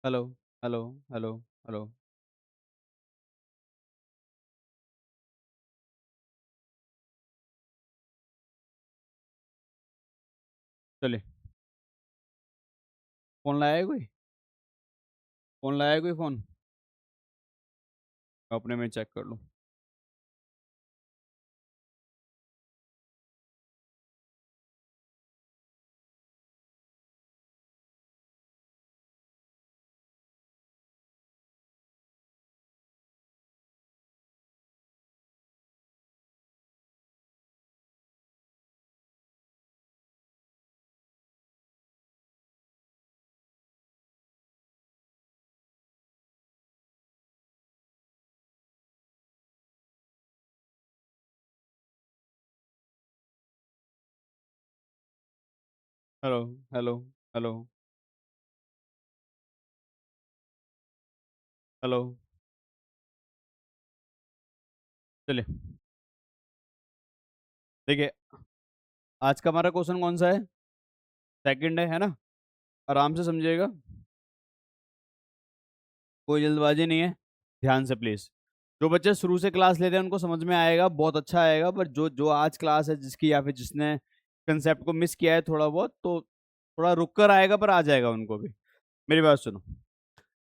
Hello hello hello hello. चलिए। Phone लाया है कोई? फोन लाया है कोई फोन? अपने में चेक कर लूँ। Hello hello hello hello. चलिए। देखिए, आज का हमारा क्वेश्चन कौन सा है? सेकंड है ना? आराम से समझिएगा, कोई जल्दबाजी नहीं है। ध्यान से प्लीज। जो बच्चे शुरू से क्लास लेते हैं उनको समझ में आएगा, बहुत अच्छा आएगा। पर जो जो आज क्लास है जिसकी या फिर जिसने कंसेप्ट को मिस किया है थोड़ा बहुत, तो थोड़ा रुक कर आएगा, पर आ जाएगा उनको भी। मेरी बात सुनो।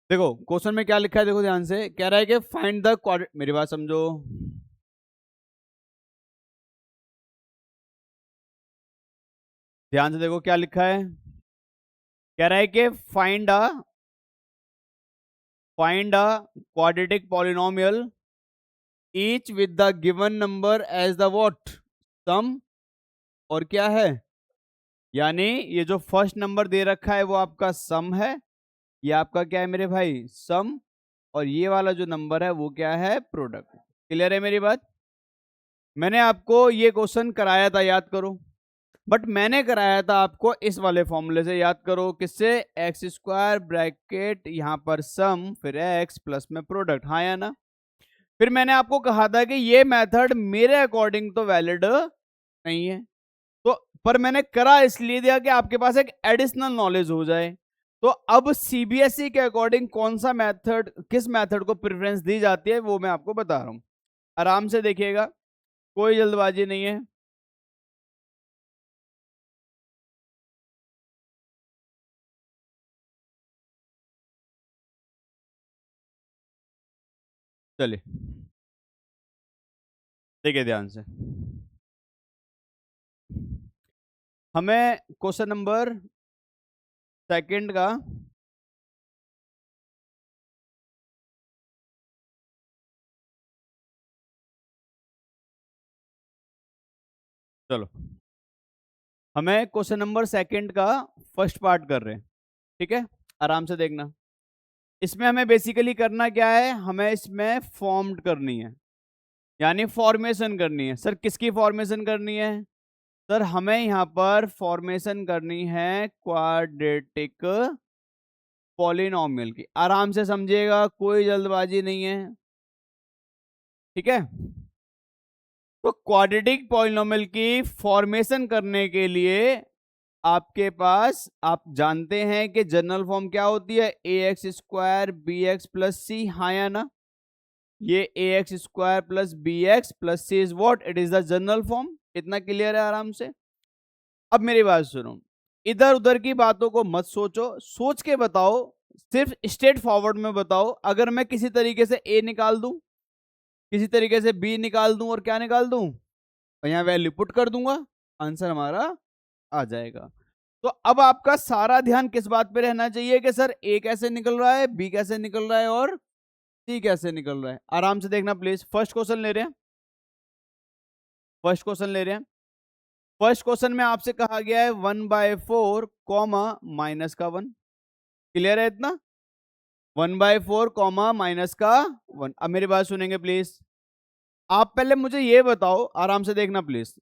देखो क्वेश्चन में क्या लिखा है, देखो ध्यान से। कह रहा है कि फाइंड द क्वाड्रेट, मेरी बात समझो। ध्यान से देखो क्या लिखा है। कह रहा है कि find a quadratic polynomial each with the given number as the what sum. और क्या है? यानी ये जो फर्स्ट नंबर दे रखा है वो आपका सम है। ये आपका क्या है मेरे भाई? सम। और ये वाला जो नंबर है वो क्या है? प्रोडक्ट। क्लियर है मेरी बात? मैंने आपको ये क्वेश्चन कराया था, याद करो। बट मैंने कराया था आपको इस वाले फॉर्मूले से, याद करो। किससे? एक्स स्क्वायर ब्रैकेट यहाँ पर सम, फिर एक्स प्लस में प्रोडक्ट। हाँ या ना? फिर मैंने आपको कहा था कि ये मेथड मेरे अकॉर्डिंग तो वैलिड नहीं है। तो पर मैंने करा इसलिए दिया कि आपके पास एक एडिशनल नॉलेज हो जाए। तो अब सीबीएसई के अकॉर्डिंग कौन सा मेथड, किस मेथड को प्रेफरेंस दी जाती है, वो मैं आपको बता रहा हूं। आराम से देखिएगा, कोई जल्दबाजी नहीं है। चलिए, देखिए ध्यान से। हमें क्वेश्चन नंबर सेकंड का, चलो, हमें क्वेश्चन नंबर सेकंड का फर्स्ट पार्ट कर रहे हैं। ठीक है, आराम से देखना। इसमें हमें बेसिकली करना क्या है? हमें इसमें फॉर्म्ड करनी है, यानी फॉर्मेशन करनी है। सर किसकी फॉर्मेशन करनी है? सर हमें यहाँ पर फॉर्मेशन करनी है क्वाड्रेटिक पॉलिनोमियल की। आराम से समझिएगा, कोई जल्दबाजी नहीं है। ठीक है। तो क्वाड्रेटिक पॉलिनोमियल की फॉर्मेशन करने के लिए आपके पास, आप जानते हैं कि जनरल फॉर्म क्या होती है? A X square B X plus C. हाँ या ना? ये A X square plus B X plus C is what? It is the general form. इतना क्लियर है आराम से? अब मेरी बात सुनो, इधर उधर की बातों को मत सोचो, सोच के बताओ। सिर्फ स्ट्रेट फॉरवर्ड में बताओ। अगर मैं किसी तरीके से ए निकाल दूं, किसी तरीके से बी निकाल दूं, और क्या निकाल दूं, और यहाँ वैल्यू पुट कर दूंगा, आंसर हमारा आ जाएगा। तो अब आपका सारा ध्यान किस बात पे रहना चाहिए कि सर ए कैसे निकल रहा है, बी कैसे निकल रहा है, और सी कैसे निकल रहा है। आराम से देखना प्लीज। फर्स्ट क्वेश्चन ले रहे हैं, फर्स्ट क्वेश्चन ले रहे हैं। फर्स्ट क्वेश्चन में आपसे कहा गया है 1/4 कॉमा माइनस का 1। क्लियर है इतना? 1/4 कॉमा माइनस का 1। अब मेरी बात सुनेंगे प्लीज। आप पहले मुझे ये बताओ, आराम से देखना प्लीज।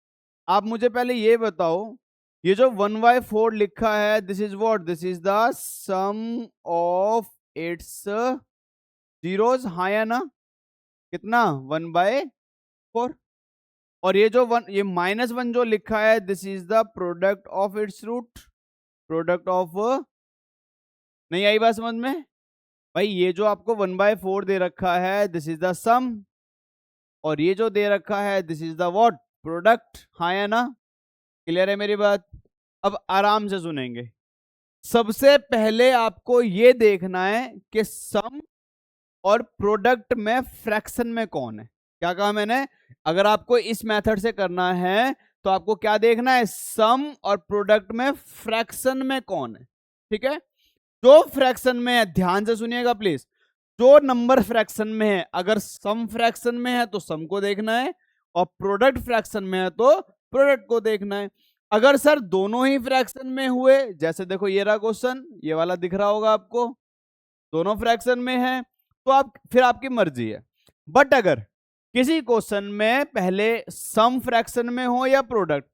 आप मुझे पहले ये बताओ, ये जो 1/4 लिखा है, this is what? This is the sum of its zeros. हाँ या ना? कितना? 1/4। और ये जो वन, ये -1 जो लिखा है, this is the product of its root. Product of, नहीं आई बात समझ में? भाई ये जो आपको 1/4 दे रखा है दिस इज द सम, और ये जो दे रखा है this is the what, product. हाँ या ना? क्लियर है मेरी बात? अब आराम से सुनेंगे। सबसे पहले आपको ये देखना है कि सम और प्रोडक्ट में फ्रैक्शन में कौन है। क्या कहा मैंने? अगर आपको इस मेथड से करना है तो आपको क्या देखना है, सम और प्रोडक्ट में फ्रैक्शन में कौन है। ठीक है, जो फ्रैक्शन में है, ध्यान से सुनिएगा प्लीज, जो नंबर फ्रैक्शन में है, अगर सम फ्रैक्शन में है तो सम को देखना है, और प्रोडक्ट फ्रैक्शन में है तो प्रोडक्ट को देखना है। अगर सर दोनों ही फ्रैक्शन में हुए, जैसे देखो ये रहा क्वेश्चन, ये वाला दिख रहा होगा आपको, दोनों फ्रैक्शन में है, तो आप फिर आपकी मर्जी है। बट अगर किसी क्वेश्चन में पहले सम फ्रैक्शन में हो या प्रोडक्ट,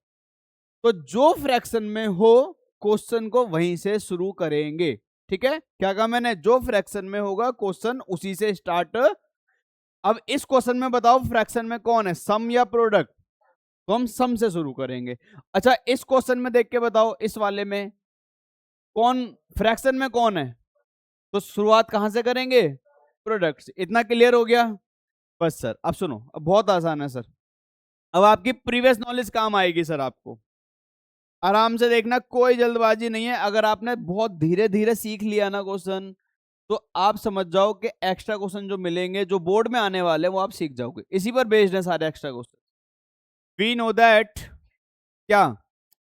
तो जो फ्रैक्शन में हो क्वेश्चन को वहीं से शुरू करेंगे। ठीक है, क्या कहा मैंने? जो फ्रैक्शन में होगा क्वेश्चन उसी से स्टार्ट। अब इस क्वेश्चन में बताओ फ्रैक्शन में कौन है, सम या प्रोडक्ट? तो हम सम से शुरू करेंगे। अच्छा, इस क्वेश्चन में देख के बताओ, इस वाले में कौन फ्रैक्शन में कौन है, तो शुरुआत कहां से करेंगे, प्रोडक्ट से। इतना क्लियर हो गया? बस सर अब सुनो, अब बहुत आसान है सर, अब आपकी प्रीवियस नॉलेज काम आएगी सर आपको। आराम से देखना, कोई जल्दबाजी नहीं है। अगर आपने बहुत धीरे धीरे सीख लिया ना क्वेश्चन, तो आप समझ जाओ कि एक्स्ट्रा क्वेश्चन जो मिलेंगे, जो बोर्ड में आने वाले हैं, वो आप सीख जाओगे। इसी पर बेस्ड है सारे extra question. We know that, क्या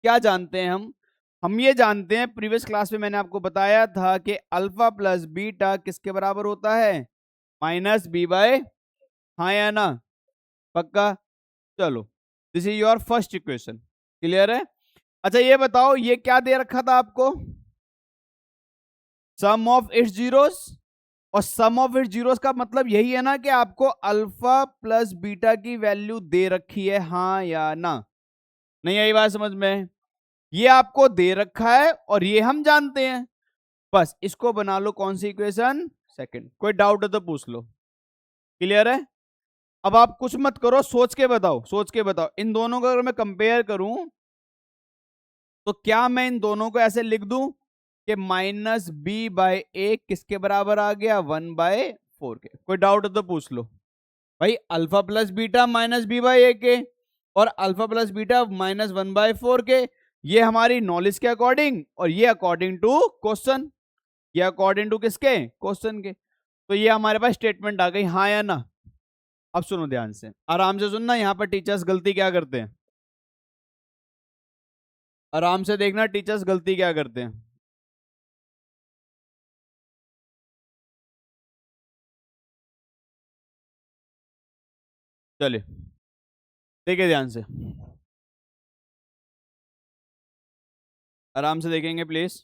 क्या जानते हैं हम ये जानते हैं, प्रीवियस क्लास में मैंने आपको बताया था कि अल्फा प्लस बीटा किसके बराबर होता है, -b/, हाँ या ना? पक्का? चलो, this is your first equation. Clear है? अच्छा ये बताओ, ये क्या दे रखा था आपको, सम ऑफ इट्स जीरोस, और सम ऑफ इट्स जीरोस का मतलब यही है ना कि आपको अल्फा प्लस बीटा की वैल्यू दे रखी है, हाँ या ना? नहीं आई बात समझ में? ये आपको दे रखा है और ये हम जानते हैं, बस इसको बना लो कौन सी इक्वेशन, सेकंड। कोई डाउट है तो पूछ लो। क्लियर है? अब आप कुछ मत करो, सोच के बताओ, सोच के बताओ। इन दोनों को अगर मैं कंपेयर करूं तो क्या मैं इन दोनों को ऐसे लिख दूं कि -b/a किसके बराबर आ गया, 1/4 के। कोई डाउट है तो पूछ लो। भाई अल्फा प्लस बीटा -b/a के, और अल्फा प्लस बीटा -1/4 के, ये हमारी नॉलेज के अकॉर्डिंग, और ये अकॉर्डिंग टू क्वेश्चन। ये अकॉर्डिंग टू किसके, क्वेश्चन के। तो ये हमारे पास स्टेटमेंट आ गई, हाँ या ना? अब सुनो ध्यान से, आराम से सुनना, यहां पर टीचर्स गलती क्या करते हैं, आराम से देखना टीचर्स गलती क्या करते हैं। चलिए देखिए ध्यान से, आराम से देखेंगे प्लीज।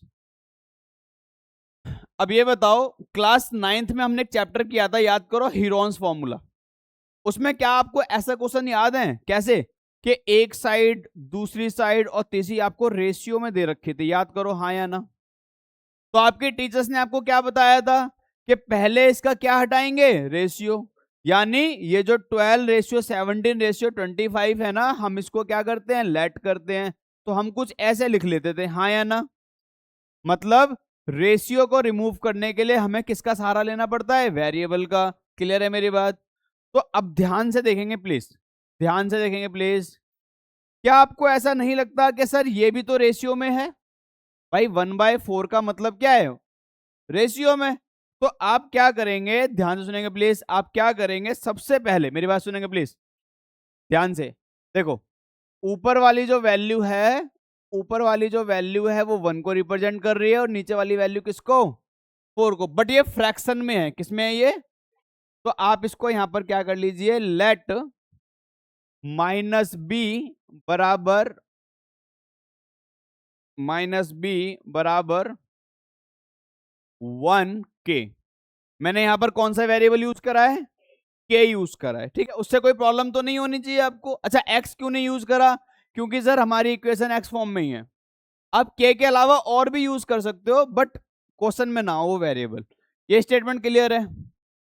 अब ये बताओ, क्लास 9th में हमने एक चैप्टर किया था, याद करो, हीरोन्स फॉर्मूला। उसमें क्या आपको ऐसा क्वेश्चन याद है, कैसे कि एक साइड, दूसरी साइड और तीसरी आपको रेशियो में दे रखे थे, याद करो, हाँ या ना? तो आपके टीचर्स ने आपको क्या बताया था कि पहले इसका क्या हटाएंगे, रेशियो। यानी ये जो 12:17:25 है ना, हम इसको क्या करते हैं, लेट करते हैं। तो हम कुछ ऐसे लिख लेते थे, हाँ या ना? मतलब रेशियो को रिमूव करने के लिए हमें किसका सहारा लेना पड़ता है, वेरिएबल का। क्लियर है मेरी बात? तो अब ध्यान से देखेंगे प्लीज, ध्यान से देखेंगे प्लीज। क्या आपको ऐसा नहीं लगता कि सर ये भी तो रेशियो में है? भाई 1/4 का मतलब क्या है, रेशियो में। तो आप क्या करेंगे, ध्यान से सुनेंगे प्लीज, आप क्या करेंगे, सबसे पहले मेरी बात सुनेंगे प्लीज ध्यान से। देखो, ऊपर वाली जो वैल्यू है, ऊपर वाली जो वैल्यू है वो 1 को रिप्रेजेंट कर रही है, और नीचे वाली वैल्यू किसको, 4 को। बट ये फ्रैक्शन में है, किसमें है ये? तो आप इसको यहां पर क्या कर लीजिए, लेट -b बराबर, -b 1 के। मैंने यहां पर कौन सा वेरिएबल यूज करा है, के यूज करा है। ठीक है, उससे कोई प्रॉब्लम तो नहीं होनी चाहिए आपको। अच्छा एक्स क्यों नहीं यूज करा, क्योंकि सर हमारी इक्वेशन एक्स फॉर्म में ही है। आप के अलावा और भी यूज कर सकते हो, बट क्वेश्चन में ना हो वो वेरिएबल। ये स्टेटमेंट क्लियर है?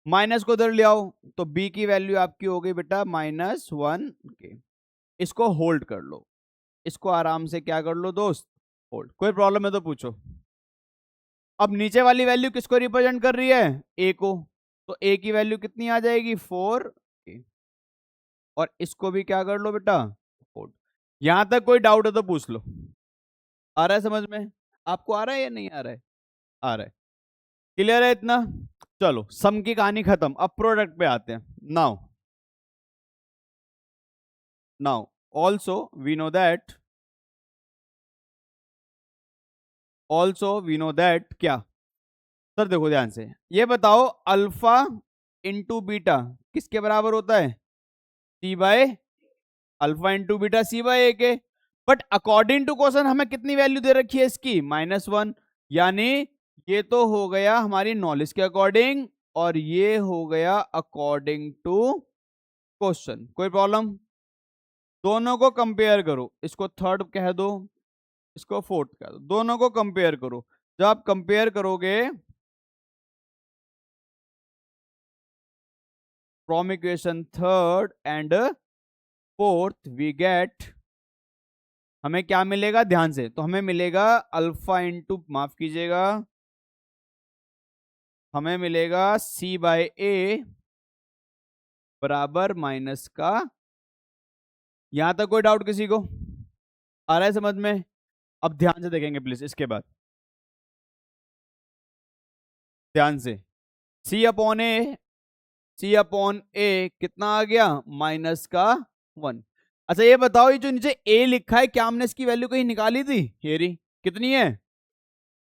माइनस को उधर ले आओ, तो बी की वैल्यू आपकी हो गई बेटा -1 के। इसको होल्ड कर लो, इसको आराम से क्या कर लो दोस्त, होल्ड। कोई प्रॉब्लम है तो पूछो। अब नीचे वाली वैल्यू किसको रिप्रेजेंट कर रही है? ए को। तो ए की वैल्यू कितनी आ जाएगी? 4 और इसको भी क्या कर लो बेटा? 4। यहां तक कोई डाउट है तो पूछ लो। आ रहा है समझ में? आपको आ रहा है या नहीं आ रहा है? आ रहा है। क्लियर है इतना? चलो सम की कहानी खत्म, अब प्रोडक्ट पे आते हैं। Now now also we know that क्या? सर देखो ध्यान से, ये बताओ अल्फा इंटू बीटा किसके बराबर होता है? C by alpha into beta C by A के। बट अकॉर्डिंग टू क्वेश्चन हमें कितनी वैल्यू दे रखी है इसकी? -1। यानी ये तो हो गया हमारी नॉलेज के अकॉर्डिंग और ये हो गया अकॉर्डिंग टू क्वेश्चन। कोई प्रॉब्लम? दोनों को कंपेयर करो, इसको थर्ड कह दो, इसको फोर्थ कह दो, दोनों को कंपेयर करो। जब आप कंपेयर करोगे from equation third and fourth we get, हमें क्या मिलेगा? ध्यान से, तो हमें मिलेगा अल्फा इंटू, माफ कीजिएगा, हमें मिलेगा सी बाय ए बराबर माइनस का। यहां तक कोई डाउट किसी को? आ रहा है समझ में? अब ध्यान से देखेंगे प्लीज इसके बाद, ध्यान से। सी अपॉन ए, सी अपॉन ए कितना आ गया? -1। अच्छा ये बताओ, ये जो नीचे ए लिखा है क्या हमने इसकी वैल्यू कहीं निकाली थी? हेरी कितनी है?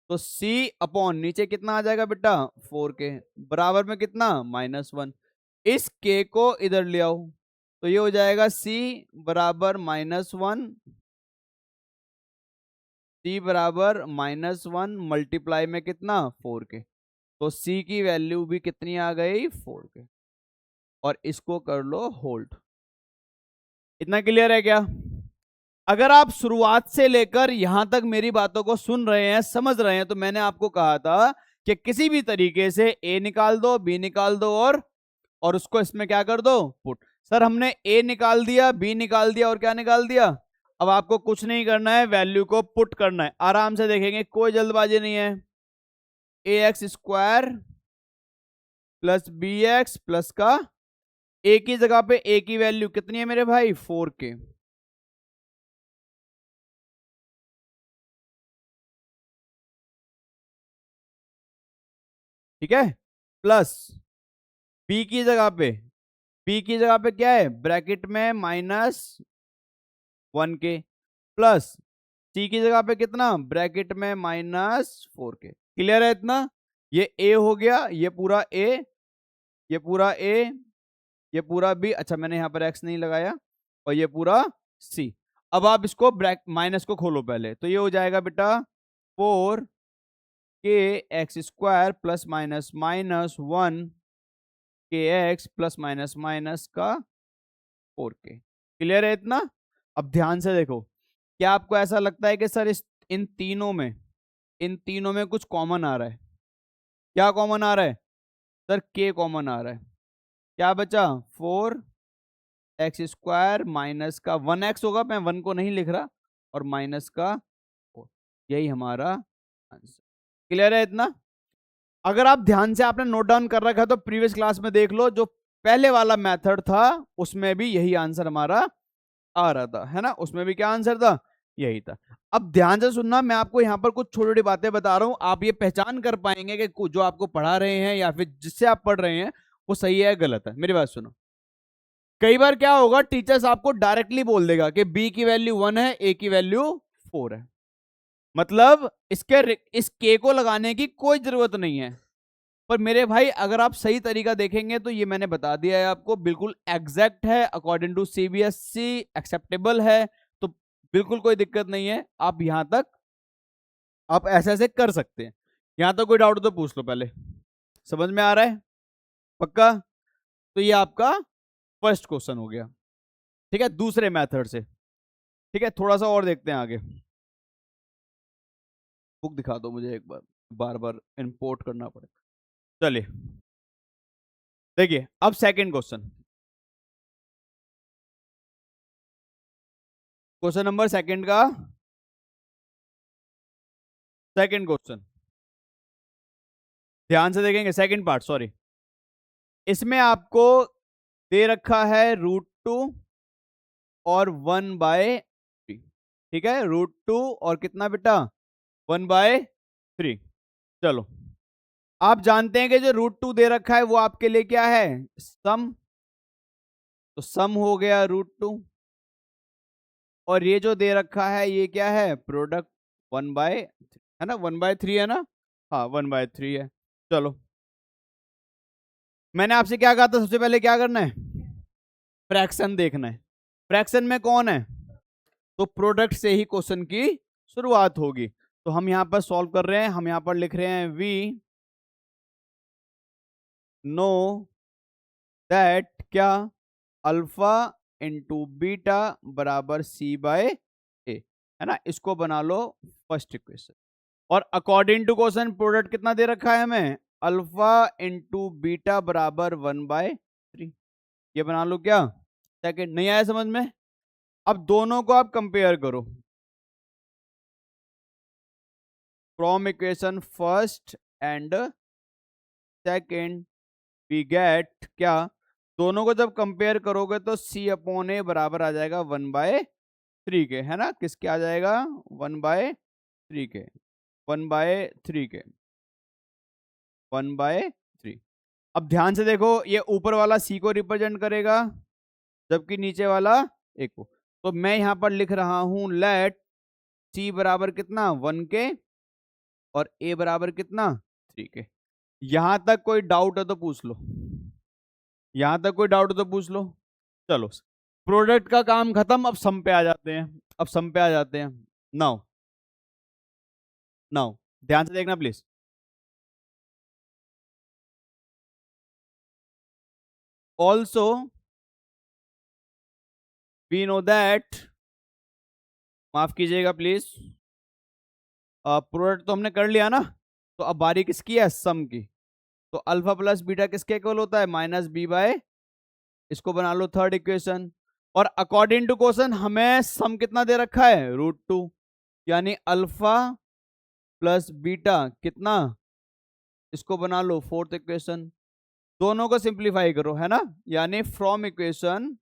तो सी अपॉन नीचे कितना आ जाएगा बेटा? 4 के बराबर में कितना? -1। इस के को इधर ले आओ तो ये हो जाएगा सी बराबर -1, सी बराबर -1 मल्टीप्लाई में कितना? 4 के। तो सी की वैल्यू भी कितनी आ गई? 4 के। और इसको कर लो होल्ड। इतना क्लियर है क्या? अगर आप शुरुआत से लेकर यहां तक मेरी बातों को सुन रहे हैं, समझ रहे हैं, तो मैंने आपको कहा था कि किसी भी तरीके से ए निकाल दो, बी निकाल दो और उसको इसमें क्या कर दो? पुट। सर हमने ए निकाल दिया, बी निकाल दिया और क्या निकाल दिया? अब आपको कुछ नहीं करना है, वैल्यू को पुट करना है। आराम से देखेंगे, कोई जल्दबाजी नहीं है। A X square plus B X plus का ए की जगह पे ए की वैल्यू कितनी है मेरे भाई? 4 के। ठीक है, प्लस बी की जगह पे, बी की जगह पे क्या है? ब्रैकेट में -1 के, प्लस सी की जगह पे कितना? ब्रैकेट में -4 के। क्लियर है इतना? ये ए हो गया, ये पूरा ए, ये पूरा ए, ये पूरा बी, अच्छा मैंने यहां पर एक्स नहीं लगाया, और ये पूरा सी। अब आप इसको ब्रैक माइनस को खोलो पहले, तो ये हो जाएगा बेटा 4 के एक्स स्क्वायर प्लस माइनस -1 के एक्स प्लस माइनस माइनस का 4 के। क्लियर है इतना? अब ध्यान से देखो, क्या आपको ऐसा लगता है कि सर इस इन तीनों में कुछ कॉमन आ रहा है? क्या कॉमन आ रहा है? सर के कॉमन आ रहा है। क्या बचा? 4 एक्स स्क्वायर माइनस का 1x होगा, मैं 1 को नहीं लिख रहा, और माइनस का 4। यही हमारा आंसर। क्लियर है इतना? अगर आप ध्यान से आपने नोट डाउन कर रखा है तो प्रीवियस क्लास में देख लो, जो पहले वाला मेथड था उसमें भी यही आंसर हमारा आ रहा था, है ना? उसमें भी क्या आंसर था? यही था। अब ध्यान से सुनना, मैं आपको यहाँ पर कुछ छोटी छोटी बातें बता रहा हूं, आप ये पहचान कर पाएंगे कि जो आपको पढ़ा रहे हैं या फिर जिससे आप पढ़ रहे हैं वो सही है गलत है। मेरी बात सुनो, कई बार क्या होगा, टीचर्स आपको डायरेक्टली बोल देगा कि बी की वैल्यू 1 है, ए की वैल्यू 4 है, मतलब इस के को लगाने की कोई जरूरत नहीं है। पर मेरे भाई अगर आप सही तरीका देखेंगे तो ये मैंने बता दिया है आपको, बिल्कुल एग्जैक्ट है, अकॉर्डिंग टू सीबीएसई एक्सेप्टेबल है, तो बिल्कुल कोई दिक्कत नहीं है। आप यहां तक आप ऐसे ऐसे कर सकते हैं। यहां तक कोई डाउट तो पूछ लो पहले। समझ में आ रहा है? पक्का? तो ये आपका फर्स्ट क्वेश्चन हो गया। ठीक है, दूसरे मेथड से। ठीक है, थोड़ा सा और देखते हैं आगे। बुक दिखा दो मुझे एक बार, बार बार इंपोर्ट करना पड़ेगा। चलिए देखिए, अब second question, question number second का सेकंड क्वेश्चन। ध्यान से देखेंगे सेकंड पार्ट, सॉरी। इसमें आपको दे रखा है √2 और 1/3, ठीक है। √2 और कितना बेटा, 1/3। चलो, आप जानते हैं कि जो √2 दे रखा है वो आपके लिए क्या है, सम। तो सम हो गया √2, और ये जो दे रखा है ये क्या है, प्रोडक्ट 1/3 है ना, 1/3 है ना, हाँ 1/3 है। चलो, मैंने आपसे क्या कहा था, सबसे पहले क्या करना है, फ्रैक्शन देखना है। फ्रैक्शन में कौन है, तो प्रोडक्ट से ही क्वेश्चन की शुरुआत होगी। तो हम यहां पर सॉल्व कर रहे हैं, हम यहां पर लिख रहे हैं वी नो दैट क्या, अल्फा इंटू बीटा बराबर C/A, है ना। इसको बना लो फर्स्ट इक्वेशन। और अकॉर्डिंग टू क्वेश्चन प्रोडक्ट कितना दे रखा है हमें, अल्फा इंटू बीटा बराबर 1/3। ये बना लो क्या, सेकंड। नहीं आया समझ में। अब दोनों को आप कंपेयर करो, from equation first and second we get क्या, दोनों को जब कंपेयर करोगे तो C/A बराबर आ जाएगा 1/3 के, है ना। किसके आ जाएगा, 1/3 के, 1/3 के, 1/3। अब ध्यान से देखो, ये ऊपर वाला C को रिप्रेजेंट करेगा जबकि नीचे वाला A को। तो मैं यहां पर लिख रहा हूं लेट C बराबर कितना, 1 के, और A बराबर कितना, 3 के। यहां तक कोई डाउट है तो पूछ लो, यहां तक कोई डाउट है तो पूछ लो। चलो, प्रोडक्ट का काम खत्म, अब सम पे आ जाते हैं, अब सम पे आ जाते हैं। नाउ नाउ ध्यान से देखना please. Also we know that, माफ कीजिएगा प्लीज, प्रोडक्ट तो हमने कर लिया ना, तो अब बारी किसकी है, सम की। तो अल्फा प्लस बीटा किसके इक्वल होता है, -b/, इसको बना लो थर्ड इक्वेशन। और अकॉर्डिंग टू क्वेश्चन हमें सम कितना दे रखा है, √2, यानी अल्फा प्लस बीटा कितना, इसको बना लो फोर्थ इक्वेशन। दोनों को सिंप्लीफाई करो, है ना, यानी from equation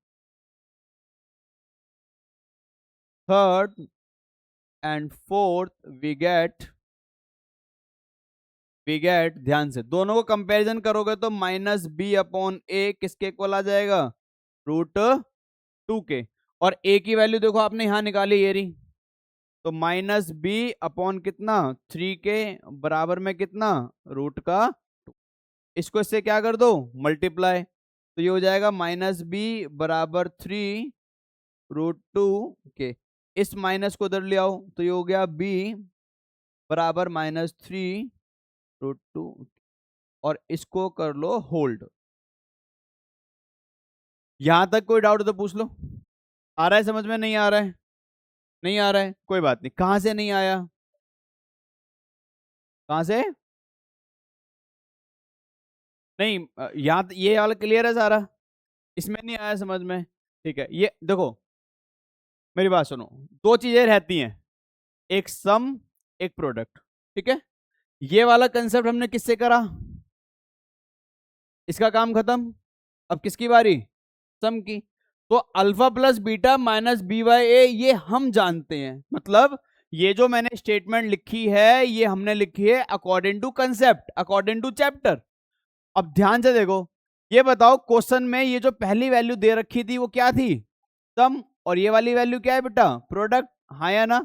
third and fourth we get, ध्यान से दोनों को कंपैरिजन करोगे तो -b/a किसके इक्वल आ जाएगा, √2 के। और a की वैल्यू देखो आपने यहां निकाली, ये रही। तो -b/ कितना, 3 के बराबर में कितना, √2। इसको इससे क्या कर दो, मल्टीप्लाई। तो ये हो जाएगा -b बराबर 3 √2 के। इस माइनस को उधर ले आओ तो ये हो गया b बराबर -3 √2, और इसको कर लो होल्ड। यहां तक कोई डाउट तो पूछ लो। आ रहा है समझ में, नहीं आ रहा है, नहीं आ रहा है, कोई बात नहीं। कहां से नहीं आया, कहां से नहीं, यहाँ ये वाला क्लियर है सारा, इसमें नहीं आया समझ में, ठीक है। ये देखो, मेरी बात सुनो, दो चीजें रहती हैं, एक सम, एक प्रोडक्ट, ठीक है। ये वाला कंसेप्ट हमने किससे करा, इसका काम खत्म। अब किसकी बारी, सम की। तो अल्फा प्लस बीटा -b/a ये हम जानते हैं, मतलब ये जो मैंने स्टेटमेंट लिखी है ये हमने लिखी है according to concept, according to chapter. अब ध्यान से देखो, ये बताओ क्वेश्चन में ये जो पहली वैल्यू दे रखी थी वो क्या थी, सम, और ये वाली वैल्यू क्या है बेटा, प्रोडक्ट, हाँ या ना।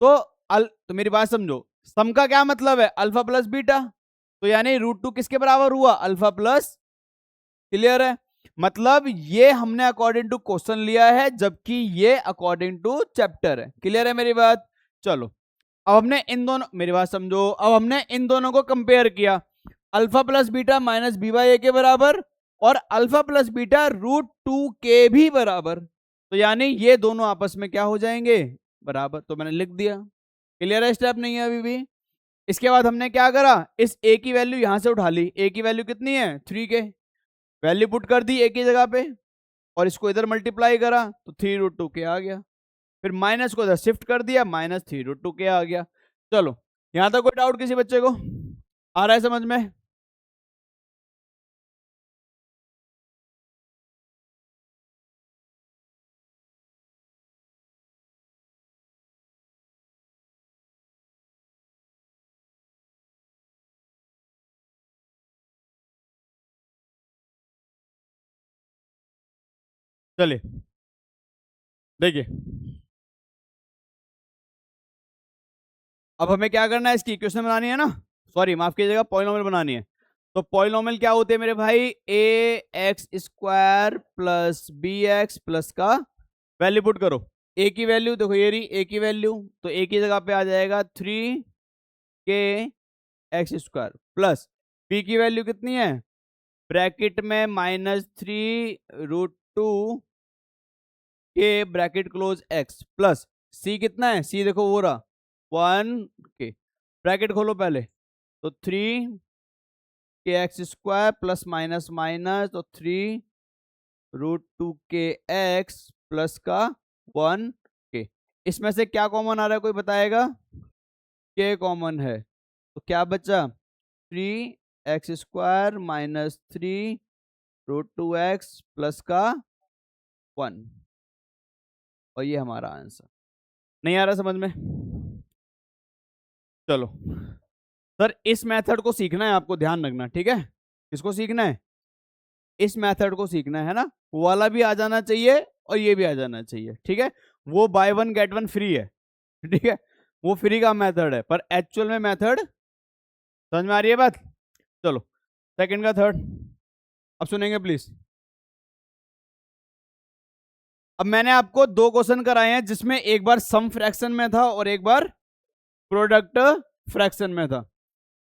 तो मेरी बात समझो, सम का क्या मतलब है, अल्फा प्लस बीटा, तो यानी √2 किसके बराबर हुआ, अल्फा प्लस, क्लियर है। मतलब ये हमने अकॉर्डिंग टू क्वेश्चन लिया है जबकि ये अकॉर्डिंग टू चैप्टर है, क्लियर है मेरी बात। चलो, अब हमने इन दोनों, मेरी बात समझो, अब हमने इन दोनों को कंपेयर किया, अल्फा प्लस बीटा -b/a के बराबर, और अल्फा प्लस बीटा √2 के भी बराबर। तो यानी ये दोनों आपस में क्या हो जाएंगे, बराबर। तो मैंने लिख दिया, क्लियर है, स्टेप नहीं है अभी भी। इसके बाद हमने क्या करा, इस a की वैल्यू यहां से उठा ली, a की वैल्यू कितनी है, 3 के, वैल्यू पुट कर दी a की जगह पे, और इसको इधर मल्टीप्लाई करा तो 3√2 के आ गया। फिर माइनस को इधर शिफ्ट कर दिया, -3√2 के आ गया। चलो, यहां तक कोई डाउट किसी बच्चे को, आ रहा है समझ में? चलिए देखिए, अब हमें क्या करना है, इसकी इक्वेशन बनानी है ना, सॉरी माफ कीजिएगा, पॉलिनोमियल बनानी है। तो पॉलिनोमियल क्या होते हैं मेरे भाई, A X square plus B X plus का वैल्यू पुट करो। ए की वैल्यू देखो ये रही, ए की वैल्यू, तो ए की जगह पे आ जाएगा 3 के एक्स स्क्वायर प्लस बी की वैल्यू कितनी है, ब्रैकेट में -3√2 के ब्रैकेट क्लोज एक्स प्लस सी कितना है, सी देखो वो रहा 1 के, ब्रैकेट खोलो पहले, तो 3 के x square plus minus minus, तो 3√2 के एक्स प्लस का 1 के। इसमें से क्या कॉमन आ रहा है, कोई बताएगा? के कॉमन है, तो क्या बचा, 3 x square minus 3√2 x plus का 1, और ये हमारा आंसर। नहीं आ रहा समझ में? चलो सर, इस मेथड को सीखना है आपको, ध्यान रखना, ठीक है? किसको सीखना है? इस मेथड को सीखना है ना, वो वाला भी आ जाना चाहिए और ये भी आ जाना चाहिए, ठीक है? वो by one get one free है, ठीक है? वो फ्री का मेथड है, पर एक्चुअल में मेथड, समझ में आ रही है बात? चलो सेकंड का थर्ड अब सुनेंगे प्लीज। अब मैंने आपको 2 क्वेश्चन कराए हैं, जिसमें एक बार सम फ्रैक्शन में था और एक बार प्रोडक्ट फ्रैक्शन में था।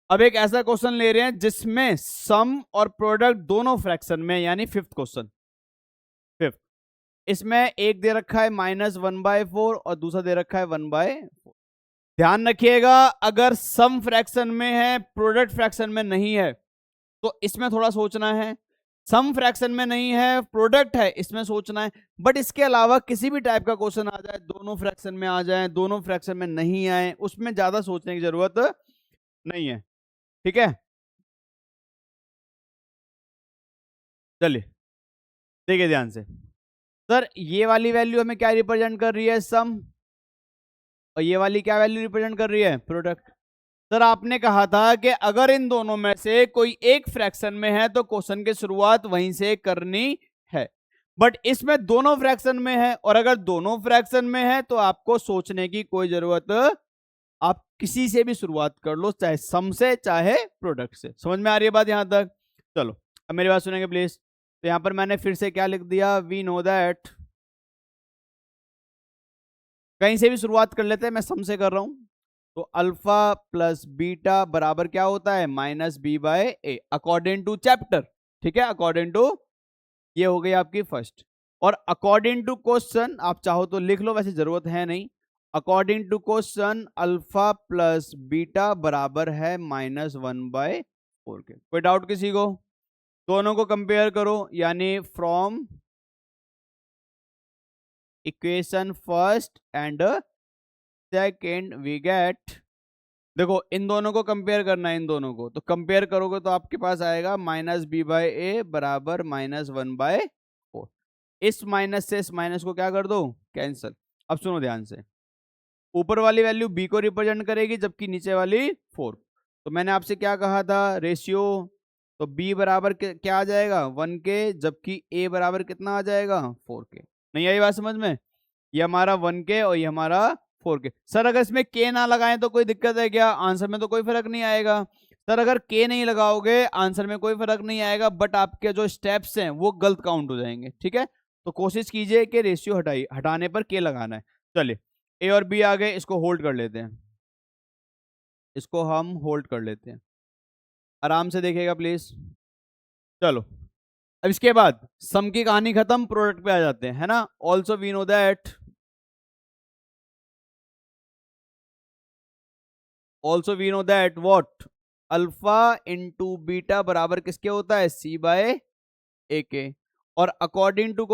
अब एक ऐसा क्वेश्चन ले रहे हैं जिसमें सम और प्रोडक्ट दोनों फ्रैक्शन में, यानी फिफ्थ क्वेश्चन, फिफ्थ। इसमें एक दे रखा है -1/4 और दूसरा दे रखा है 1/4। ध्यान रखिएगा, अगर सम फ्रैक्शन में है, प्रोडक्ट फ्रैक्शन में नहीं है, तो इसमें थोड़ा सोचना है। सम फ्रैक्शन में नहीं है, प्रोडक्ट है, इसमें सोचना है। बट इसके अलावा किसी भी टाइप का क्वेश्चन आ जाए, दोनों फ्रैक्शन में आ जाए, दोनों फ्रैक्शन में नहीं आए, उसमें ज्यादा सोचने की जरूरत नहीं है, ठीक है? चलिए देखिए ध्यान से, सर ये वाली वैल्यू हमें क्या रिप्रेजेंट कर रही है, सम, और ये वाली क्या वैल्यू रिप्रेजेंट कर रही है, प्रोडक्ट। सर आपने कहा था कि अगर इन दोनों में से कोई एक फ्रैक्शन में है तो क्वेश्चन की शुरुआत वहीं से करनी है। बट इसमें दोनों फ्रैक्शन में है, और अगर दोनों फ्रैक्शन में है तो आपको सोचने की कोई जरूरत, आप किसी से भी शुरुआत कर लो, चाहे सम से चाहे प्रोडक्ट से। समझ में आ रही है बात यहां तक? चलो अब मेरी बात सुनेंगे प्लीज। तो यहां पर मैंने फिर से क्या लिख दिया, वी नो दैट, कहीं से भी शुरुआत कर लेते हैं, मैं सम से कर रहा हूं। तो अल्फा प्लस बीटा बराबर क्या होता है, -b/a, अकॉर्डिंग टू चैप्टर, ठीक है? अकॉर्डिंग टू, ये हो गई आपकी फर्स्ट। और अकॉर्डिंग टू क्वेश्चन आप चाहो तो लिख लो, वैसे जरूरत है नहीं। According to question alpha plus beta बराबर है -1/4 के। कोई डाउट किसी को? दोनों को कंपेयर करो, यानी from equation first and second we get, देखो इन दोनों को कंपेयर करना है, इन दोनों को तो कंपेयर करोगे तो आपके पास आएगा -b/a बराबर -1/4। इस माइनस से इस माइनस को क्या कर दो, कैंसिल। अब सुनो ध्यान से, ऊपर वाली वैल्यू b को रिप्रेजेंट करेगी, जबकि नीचे वाली 4। तो मैंने आपसे क्या कहा था, रेशियो, तो b बराबर क्या आ जाएगा, 1 के, जबकि a बराबर कितना आ जाएगा, 4 के। नहीं आई बात समझ में? ये हमारा 1 के और ये हमारा 4 के। सर अगर इसमें के ना लगाएं तो कोई दिक्कत है क्या? आंसर में तो कोई फर्क नहीं आएगा। सर अगर के नहीं लगाओगे आंसर में कोई फर्क नहीं आएगा, बट आपके जो स्टेप्स हैं वो गलत काउंट हो जाएंगे, ठीक है? तो कोशिश कीजिए कि रेशियो हटाने पर के लगाना है। चलिए ए और बी आ गए, इसको होल्ड कर लेते हैं, इसको हम होल्ड कर लेते हैं, आराम से देखिएगा प्लीज। चलो अब इसके बाद सम की कहानी खत्म, प्रोडक्ट पे आ जाते हैं, है ना? Also we know that, also we know that what, alpha into beta बराबर किसके होता है, c/a के। और according to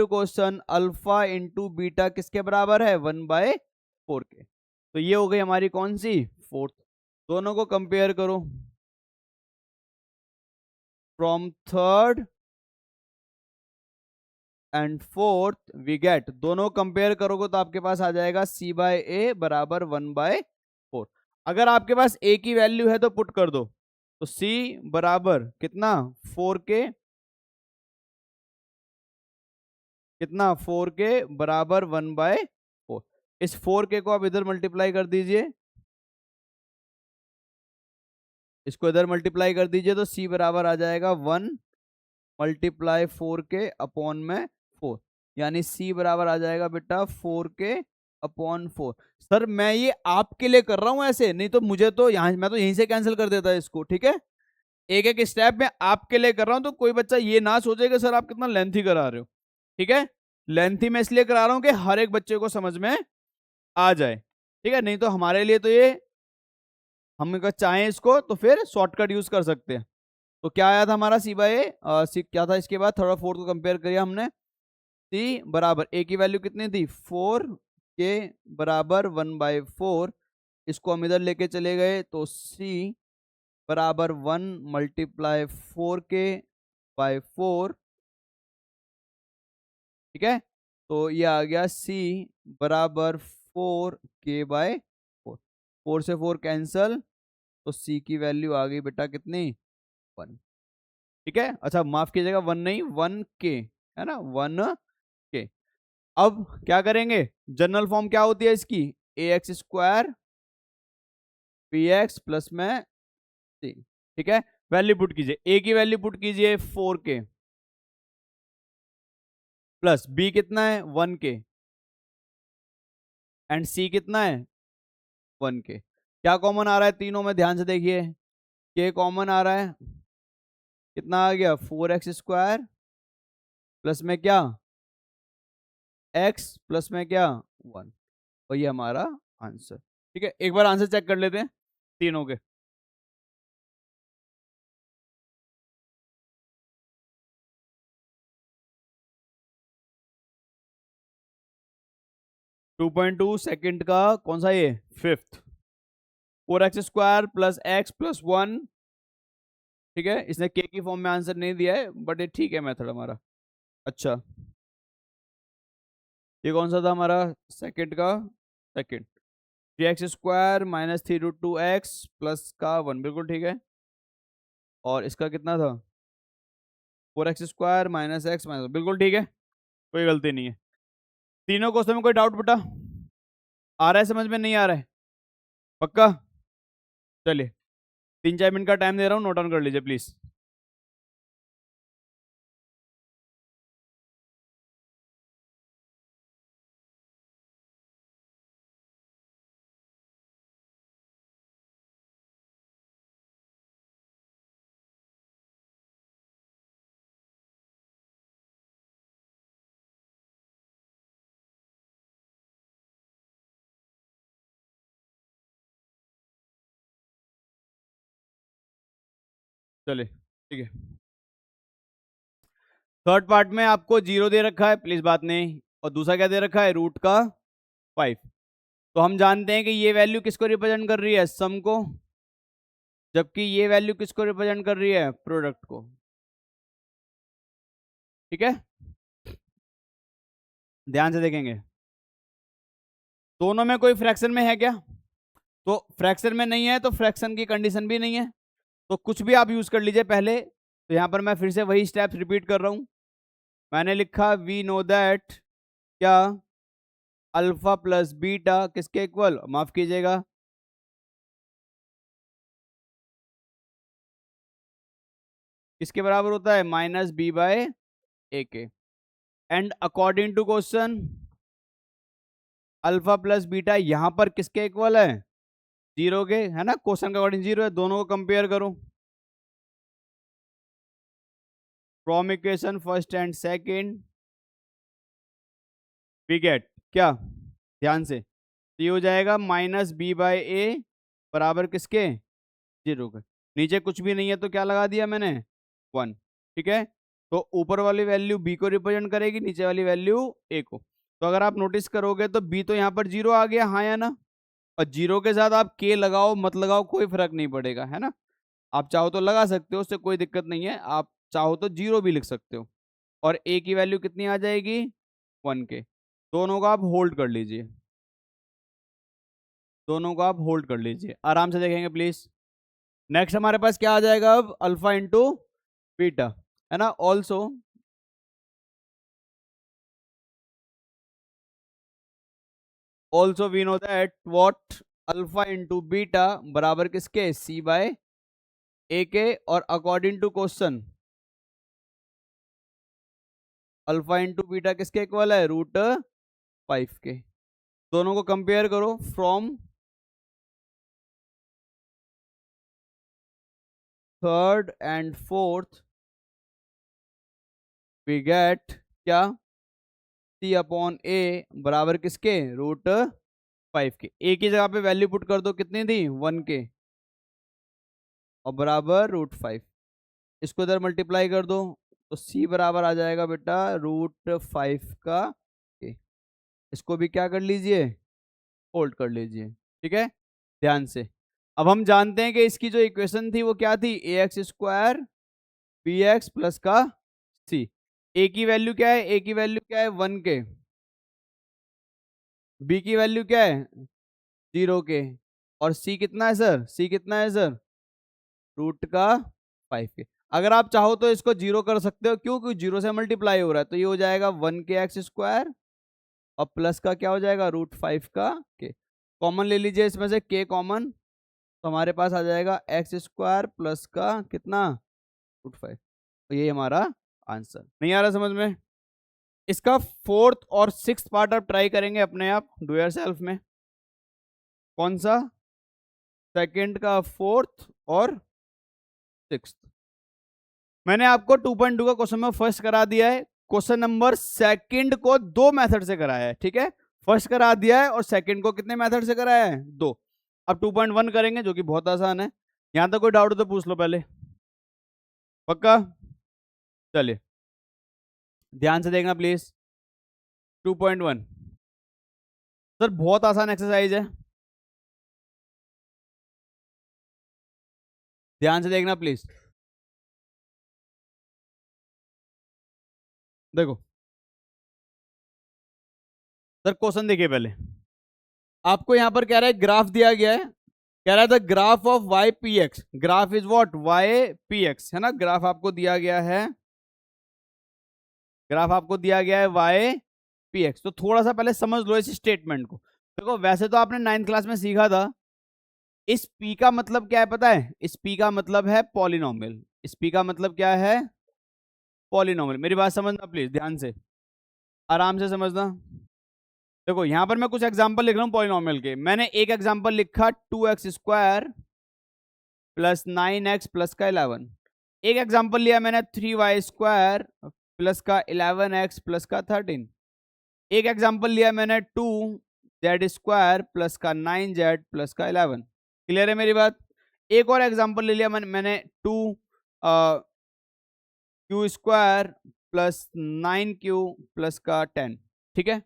question alpha into beta किसके बराबर है, 1/4 के। तो ये हो गई हमारी कौन सी, फोर्थ। दोनों को कंपेयर करो, from third and fourth we get, दोनों कंपेयर करोगे तो आपके पास आ जाएगा c बाय ए बराबर 1/4। अगर आपके पास a की वैल्यू है तो पुट कर दो, तो c बराबर कितना 4k, कितना 4k बराबर 1/4। इस 4k को आप इधर मल्टीप्लाई कर दीजिए, इसको इधर मल्टीप्लाई कर दीजिए, तो c बराबर आ जाएगा 1 मल्टीप्लाई 4k अपॉन में 4, यानी c बराबर आ जाएगा बेटा 4k अपॉन 4। सर मैं ये आपके लिए कर रहा हूं ऐसे, नहीं तो मुझे तो यहाँ, मैं तो यहीं से कैंसिल कर देता इसको, ठीक है। एक एक स्टेप में आपके लिए कर रहा हूं, तो कोई बच्चा ये ना सोचे कि सर आप कितना लेंथी करा रहे हो, ठीक है। लेंथी मैं इसलिए करा रहा हूं कि हर एक बच्चे को समझ में आ जाए, ठीक है। नहीं तो हमारे लिए तो ये, हम अगर चाहें इसको तो फिर शॉर्टकट यूज कर सकते हैं। तो क्या आया था हमारा सी बाय सी, क्या था इसके बाद थर्ड और फोर्थ को कंपेयर किया हमने, सी बराबर ए की वैल्यू कितनी थी 4k बराबर 1/4, इसको हम इधर लेके चले गए तो सी बराबर 1 मल्टीप्लाई 4k/4, ठीक है। तो ये आ गया c बराबर 4k/4, 4 से 4 कैंसल, तो c की वैल्यू आ गई बेटा कितनी 1, ठीक है। अच्छा माफ कीजिएगा 1 नहीं 1k, है ना 1k। अब क्या करेंगे, जनरल फॉर्म क्या होती है इसकी, ax² bx प्लस में c, ठीक है। वैल्यू पुट कीजिए, a की वैल्यू पुट कीजिए 4k प्लस b कितना है 1k एंड c कितना है 1k। क्या कॉमन आ रहा है तीनों में, ध्यान से देखिए, k कॉमन आ रहा है, कितना आ गया 4x² प्लस में क्या x प्लस में क्या 1, और ये हमारा आंसर, ठीक है। एक बार आंसर चेक कर लेते हैं तीनों के। 2.2 सेकंड का कौन सा, ये fifth, 4x² plus x plus 1, ठीक है। इसने के की फॉर्म में आंसर नहीं दिया है, बट ये ठीक है मेथड हमारा। अच्छा ये कौन सा था हमारा, सेकंड का second, 3x² minus 3√2x plus का 1, बिल्कुल ठीक है। और इसका कितना था 4x² माइनस x माइनस, बिल्कुल ठीक है, कोई गलती नहीं है। तीनों क्वेश्चन में कोई डाउट बेटा आ रहा है, समझ में नहीं आ रहा है, पक्का। चलिए 3-4 मिनट का टाइम दे रहा हूँ, नोट डाउन कर लीजिए प्लीज। चलिए ठीक है, थर्ड पार्ट में आपको 0 दे रखा है, प्लीज बात नहीं, और दूसरा क्या दे रखा है रूट का 5। तो हम जानते हैं कि ये वैल्यू किसको रिप्रेजेंट कर रही है, सम को, जबकि ये वैल्यू किसको रिप्रेजेंट कर रही है, प्रोडक्ट को, ठीक है। ध्यान से देखेंगे, दोनों में कोई फ्रैक्शन में है क्या, तो फ्रैक्शन में नहीं है, तो फ्रैक्शन की कंडीशन भी नहीं है, तो कुछ भी आप यूज कर लीजिए पहले। तो यहां पर मैं फिर से वही स्टेप्स रिपीट कर रहा हूं, मैंने लिखा वी नो दैट क्या अल्फा प्लस बीटा किसके इक्वल, माफ कीजिएगा किसके बराबर होता है, -b/a के। And according to question alpha plus beta यहां पर किसके इक्वल है, 0 के, है ना, क्वेश्चन के अकॉर्डिंग 0 है। दोनों को कंपेयर करो, from equation first and second we get क्या, ध्यान से, तो ये हो जाएगा -b/a बराबर किसके 0 के, नीचे कुछ भी नहीं है तो क्या लगा दिया मैंने 1, ठीक है। तो ऊपर वाली वैल्यू b को रिप्रेजेंट करेगी, नीचे वाली वैल्यू a को। तो अगर आप नोटिस करोगे तो b तो यहाँ पर 0 आ गया, हाँ या ना, और 0 के साथ आप k लगाओ मत लगाओ कोई फर्क नहीं पड़ेगा, है ना। आप चाहो तो लगा सकते हो, उससे कोई दिक्कत नहीं है, आप चाहो तो 0 भी लिख सकते हो। और a की वैल्यू कितनी आ जाएगी 1k। दोनों को आप होल्ड कर लीजिए, दोनों को आप होल्ड कर लीजिए, आराम से देखेंगे प्लीज। नेक्स्ट हमारे पास क्या आ जाएगा अब, अल्फा इंटू बीटा, है ना। Also we know that what alpha into beta बराबर किसके, c बाय ए के। और according to question alpha into beta किसके इक्वल है, √5 के। दोनों को कंपेयर करो, from third and fourth we get क्या, c अपॉन ए बराबर किसके, √5 के। ए की जगह पे वैल्यू पुट कर दो, कितनी थी 1k, और बराबर √5। इसको इधर मल्टीप्लाई कर दो, तो c बराबर आ जाएगा बेटा √5 का k। इसको भी क्या कर लीजिए, होल्ड कर लीजिए, ठीक है। ध्यान से, अब हम जानते हैं कि इसकी जो इक्वेशन थी वो क्या थी, ax² bx प्लस का c। a की वैल्यू क्या है, a की वैल्यू क्या है 1k, b की वैल्यू क्या है 0k, और c कितना है सर, c कितना है सर, रूट का 5k। अगर आप चाहो तो इसको 0 कर सकते हो, क्यों, क्योंकि 0 से मल्टीप्लाई हो रहा है, तो ये हो जाएगा 1kx² और प्लस का क्या हो जाएगा √5 का k। कॉमन ले लीजिए इसमें से k कॉमन, तो हमारे पास आ जाएगा x² प्लस का कितना √5। तो ये हमारा आंसर। नहीं आ रहा समझ में। इसका फोर्थ और सिक्स्थ पार्ट आप ट्राई करेंगे अपने आप, डू योर सेल्फ में। कौन सा, सेकंड का फोर्थ और सिक्स्थ। मैंने आपको 2.2 का क्वेश्चन में फर्स्ट करा दिया है, क्वेश्चन नंबर सेकंड को 2 मेथड से कराया है, ठीक है। फर्स्ट करा दिया है और सेकंड को कितने मेथड से कराया है, 2। अब 2.1 करेंगे जो कि बहुत आसान है। यहां तक कोई डाउट हो तो पूछ लो पहले, पक्का। चलिए ध्यान से देखना प्लीज। 2.1 सर बहुत आसान एक्सरसाइज है, ध्यान से देखना प्लीज। देखो सर क्वेश्चन देखिए पहले, आपको यहां पर कह रहा है ग्राफ दिया गया है, कह रहा है the graph of Y P X, graph is what Y P X, है ना। ग्राफ आपको दिया गया है, ग्राफ आपको दिया गया है वाई पी एक्स। तो थोड़ा सा पहले समझ लो इस स्टेटमेंट को। देखो वैसे तो आपने 9th क्लास में सीखा था, इस p का मतलब क्या है पता है, इस p का मतलब है पॉलिनोमियल। इस p का मतलब क्या है, पॉलिनोमियल। मेरी बात समझना प्लीज ध्यान से, आराम से समझना। देखो यहां पर मैं कुछ एग्जांपल लिख रहा हूं पॉलिनोमियल के। मैंने एक एग्जांपल लिखा 2x² प्लस 9x प्लस का 11। एक एग्जांपल लिया मैंने 3y² प्लस का 11x प्लस का 13। एक एग्जांपल लिया मैंने 2z² प्लस का 9z प्लस का 11। क्लियर है मेरी बात। एक और एग्जांपल ले लिया मैंने 2q² प्लस 9q प्लस का 10। ठीक है,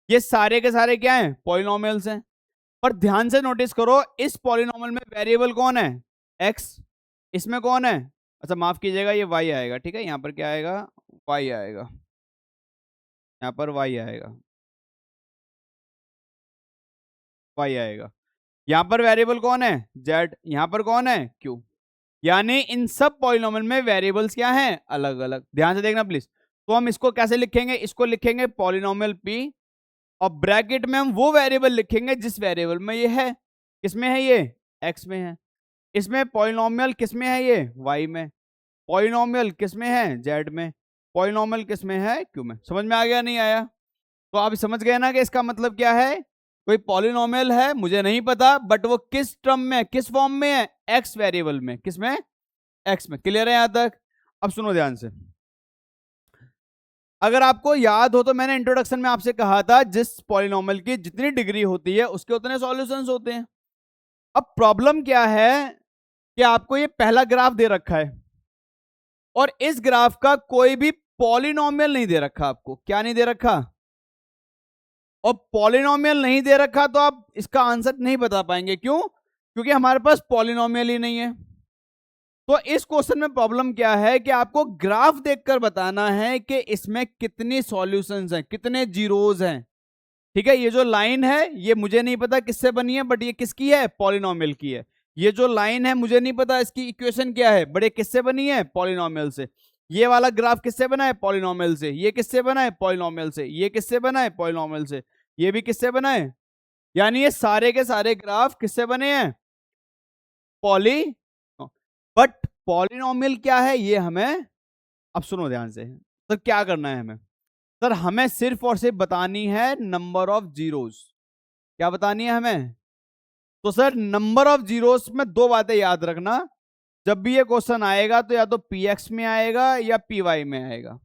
ये सारे के सारे क्या हैं, पॉलिनोमियल्स हैं। पर ध्यान से नोटिस करो, इस पॉलिनोमियल में वेरिएबल कौन है, x। इसमें कौन है, अच्छा माफ कीजिएगा ये y आएगा, ठीक है। यहाँ पर क्या आएगा, y आएगा, यहाँ पर y आएगा, y आएगा। यहाँ पर वेरिएबल कौन है, z। यहाँ पर कौन है, q। यानी इन सब पॉलिनोमियल में वेरिएबल्स क्या हैं, अलग अलग। ध्यान से देखना प्लीज। तो हम इसको कैसे लिखेंगे, इसको लिखेंगे पॉलिनोमियल p, और ब्रैकेट में हम वो वेरिएबल लिखेंगे जिस वेरिएबल में ये है। किसमें है ये, x में है। इसमें पॉलिनोमियल किसमें है, ये y में। पॉलिनोमियल किसमें है, z में। पॉलिनोमियल किसमें है, q में। समझ में आ गया, नहीं आया। तो आप समझ गए ना कि इसका मतलब क्या है, कोई पॉलिनोमियल है, मुझे नहीं पता, बट वो किस टर्म में, किस फॉर्म में है, x वेरिएबल में। किसमें, x में। क्लियर है यहां तक। अब सुनो ध्यान से, अगर आपको याद हो तो मैंने इंट्रोडक्शन में आपसे कहा था जिस पॉलिनोमियल की जितनी डिग्री होती है उसके उतने सॉल्यूशंस होते हैं। अब प्रॉब्लम क्या है कि आपको ये पहला ग्राफ दे रखा है और इस ग्राफ का कोई भी पॉलिनोमियल नहीं दे रखा आपको। क्या नहीं दे रखा, और पॉलिनोमियल नहीं दे रखा तो आप इसका आंसर नहीं बता पाएंगे। क्यों? क्योंकि हमारे पास पॉलिनोमियल ही नहीं है। तो इस क्वेश्चन में प्रॉब्लम क्या है कि आपको ग्राफ देखकर बताना है कि इसमें कितनी सॉल्यूशंस हैं, कितने जीरोज हैं। ठीक है, ये जो लाइन है ये मुझे नहीं पता किससे बनी है, बट ये किसकी है? पॉलिनोमियल की है। ये जो लाइन है मुझे नहीं पता इसकी इक्वेशन क्या है, बड़े किससे बनी है? पॉलिनोमियल से। ये वाला ग्राफ किससे बना है? पॉलिनोमियल से। ये किससे बना है? पॉलिनोमियल से। ये किससे बना है? पॉलिनोमियल से। ये भी किससे बना है? यानी ये सारे के सारे ग्राफ किससे बने हैं? पॉली। बट पॉलिनोमियल क्या है ये हमें, अब सुनो ध्यान से। तो क्या करना है हमें? सर हमें सिर्फ और सिर्फ बतानी है नंबर ऑफ जीरोस। क्या बतानी है हमें? तो सर नंबर ऑफ जीरोस में दो बातें याद रखना। जब भी ये क्वेश्चन आएगा तो या तो px में आएगा या py में आएगा।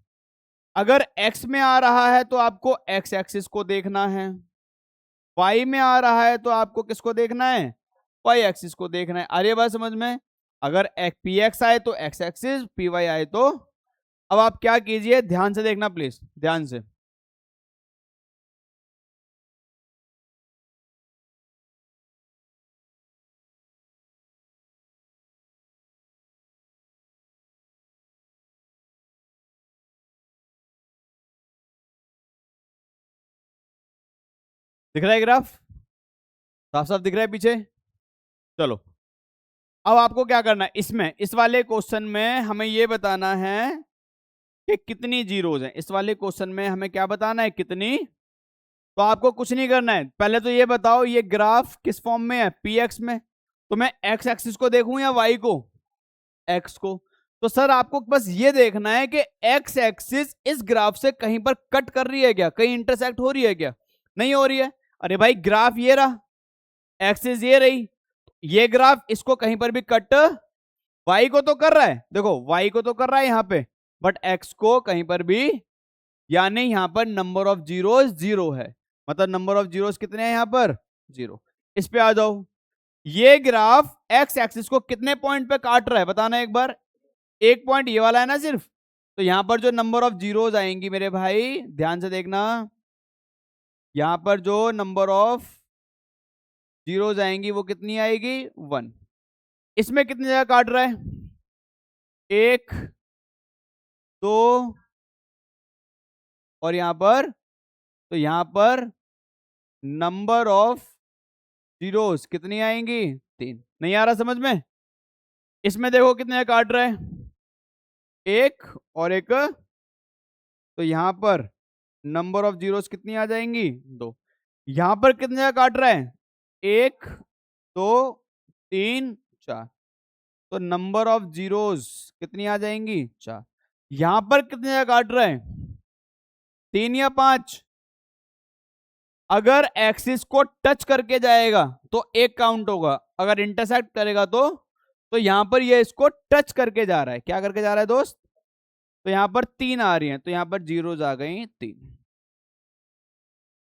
अगर x में आ रहा है तो आपको x एक्सिस को देखना है, y में आ रहा है तो आपको किसको देखना है? y एक्सिस को देखना है। अरे बात समझ में? अगर px आए तो x एक्सिस, py आए तो। अब आप क्या कीजिए, ध्यान से देखना प्लीज, ध्यान से। दिख रहा है ग्राफ? साफ साफ दिख रहा है पीछे? चलो, अब आपको क्या करना है, इसमें इस वाले क्वेश्चन में हमें यह बताना है कि कितनी जीरोज हैं। इस वाले क्वेश्चन में हमें क्या बताना है? कितनी। तो आपको कुछ नहीं करना है, पहले तो ये बताओ ये ग्राफ किस फॉर्म में है? px में। तो मैं x एक्सिस को देखूं या y को? x को। तो सर आपको बस ये देखना है कि x एक्सिस इस ग्राफ से कहीं पर कट कर रही है क्या, कहीं इंटरसेक्ट हो रही है क्या? नहीं हो रही है। अरे भाई ग्राफ ये रहा, एक्सिस ये रही, ये ग्राफ इसको कहीं पर भी कट, y को तो कर रहा है, देखो y को तो कर रहा है यहां पे, बट x को कहीं पर भी, यानी यहां पर नंबर ऑफ जीरोस जीरो है। मतलब नंबर ऑफ जीरोस कितने हैं यहां पर? जीरो। इस पे आ जाओ, ये ग्राफ x एक्सिस को कितने पॉइंट पे काट रहा है बताना एक बार। एक पॉइंट ये वाला है ना सिर्फ। तो यहां पर जो नंबर ऑफ जीरोस आएंगी मेरे भाई, ध्यान से देखना, यहां पर जो नंबर ऑफ जीरोस आएंगी वो कितनी आएगी? 1। इसमें कितनी जगह काट रहा है? 1, 2 और यहां पर, तो यहां पर नंबर ऑफ जीरोस कितनी आएंगी? 3। नहीं आ रहा समझ में? इसमें देखो कितने काट रहा है, 1 और 1, तो यहां पर नंबर ऑफ जीरोस कितनी आ जाएंगी? 2। यहां पर कितने काट रहा है? 1, 2, 3, 4, तो नंबर ऑफ जीरोस कितनी आ जाएंगी? 4। यहां पर कितने काट रहा है? 3 या 5? अगर एक्सिस को टच करके जाएगा तो एक काउंट होगा, अगर इंटरसेक्ट करेगा तो यहां पर ये इसको टच करके जा रहा है। क्या करके जा रहा है दोस्त? तो यहां पर 3 आ रही हैं, तो यहां पर जीरोज आ गई 3।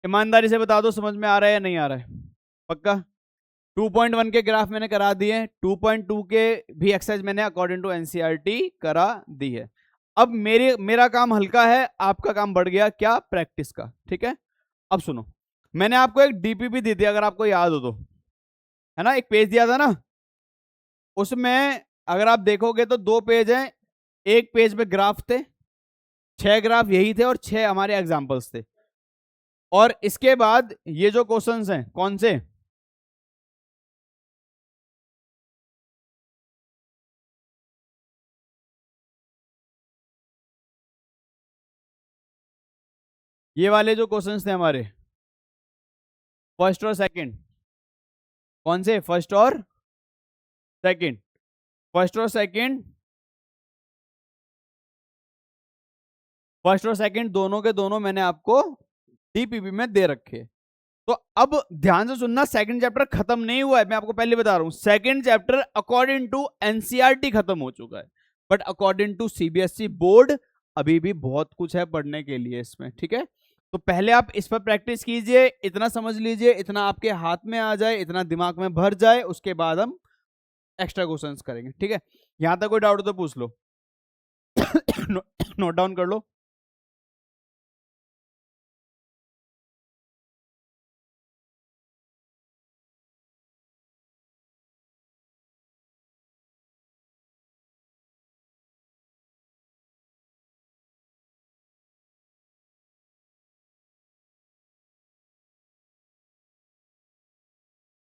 ईमानदारी से बता दो समझ में आ रहा है या नहीं आ रहा है? पक्का? 2.1 के ग्राफ मैंने करा दिए, 2.2 के भी एक्सरसाइज मैंने अकॉर्डिंग टू एनसीईआरटी करा दी है। अब मेरा काम हल्का है, आपका काम बढ़ गया क्या? प्रैक्टिस का। ठीक है, अब सुनो, मैंने आपको एक डीपीपी दी थी अगर आपको याद हो तो, है ना? एक पेज दिया था ना, उसमें अगर आप देखोगे तो 2 पेज हैं। एक पेज पे ग्राफ थे, 6 ग्राफ यही थे और 6 हमारे एग्जाम्पल्स थे। और इसके बाद ये जो क्वेश्चंस हैं कौन से? ये वाले जो क्वेश्चंस थे हमारे, फर्स्ट और सेकंड। कौन से? फर्स्ट और सेकंड। फर्स्ट और सेकंड, फर्स्ट और सेकंड दोनों के दोनों मैंने आपको डीपीपी में दे रखे। तो अब ध्यान से सुनना, सेकंड चैप्टर खत्म नहीं हुआ है, मैं आपको पहले बता रहा हूं। Second chapter according to NCERT खत्म हो चुका है, but according to CBSE board अभी भी बहुत कुछ है पढ़ने के लिए इसमें। ठीक है, तो पहले आप इस पर प्रैक्टिस कीजिए, इतना समझ लीजिए, इतना आपके हाथ में आ जाए, इतना दिमाग में भर जाए, उसके बाद हम एक्स्ट्रा क्वेश्चंस करेंगे। ठीक है, यहां तक कोई डाउट हो तो पूछ लो। नोट डाउन कर लो।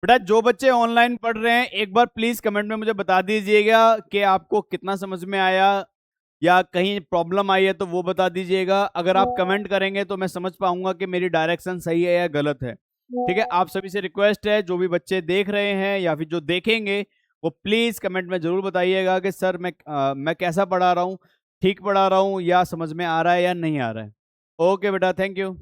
बेटा जो बच्चे ऑनलाइन पढ़ रहे हैं एक बार प्लीज कमेंट में मुझे बता दीजिएगा कि आपको कितना समझ में आया या कहीं प्रॉब्लम आई है तो वो बता दीजिएगा। अगर आप कमेंट करेंगे तो मैं समझ पाऊंगा कि मेरी डायरेक्शन सही है या गलत है। ठीक है, आप सभी से रिक्वेस्ट है, जो भी बच्चे देख रहे हैं या फिर जो देखेंगे वो प्लीज कमेंट में जरूर बताइएगा कि सर मैं कैसा पढ़ा रहा हूँ, ठीक पढ़ा रहा हूँ या समझ में आ रहा है या नहीं आ रहा है। ओके बेटा, थैंक यू।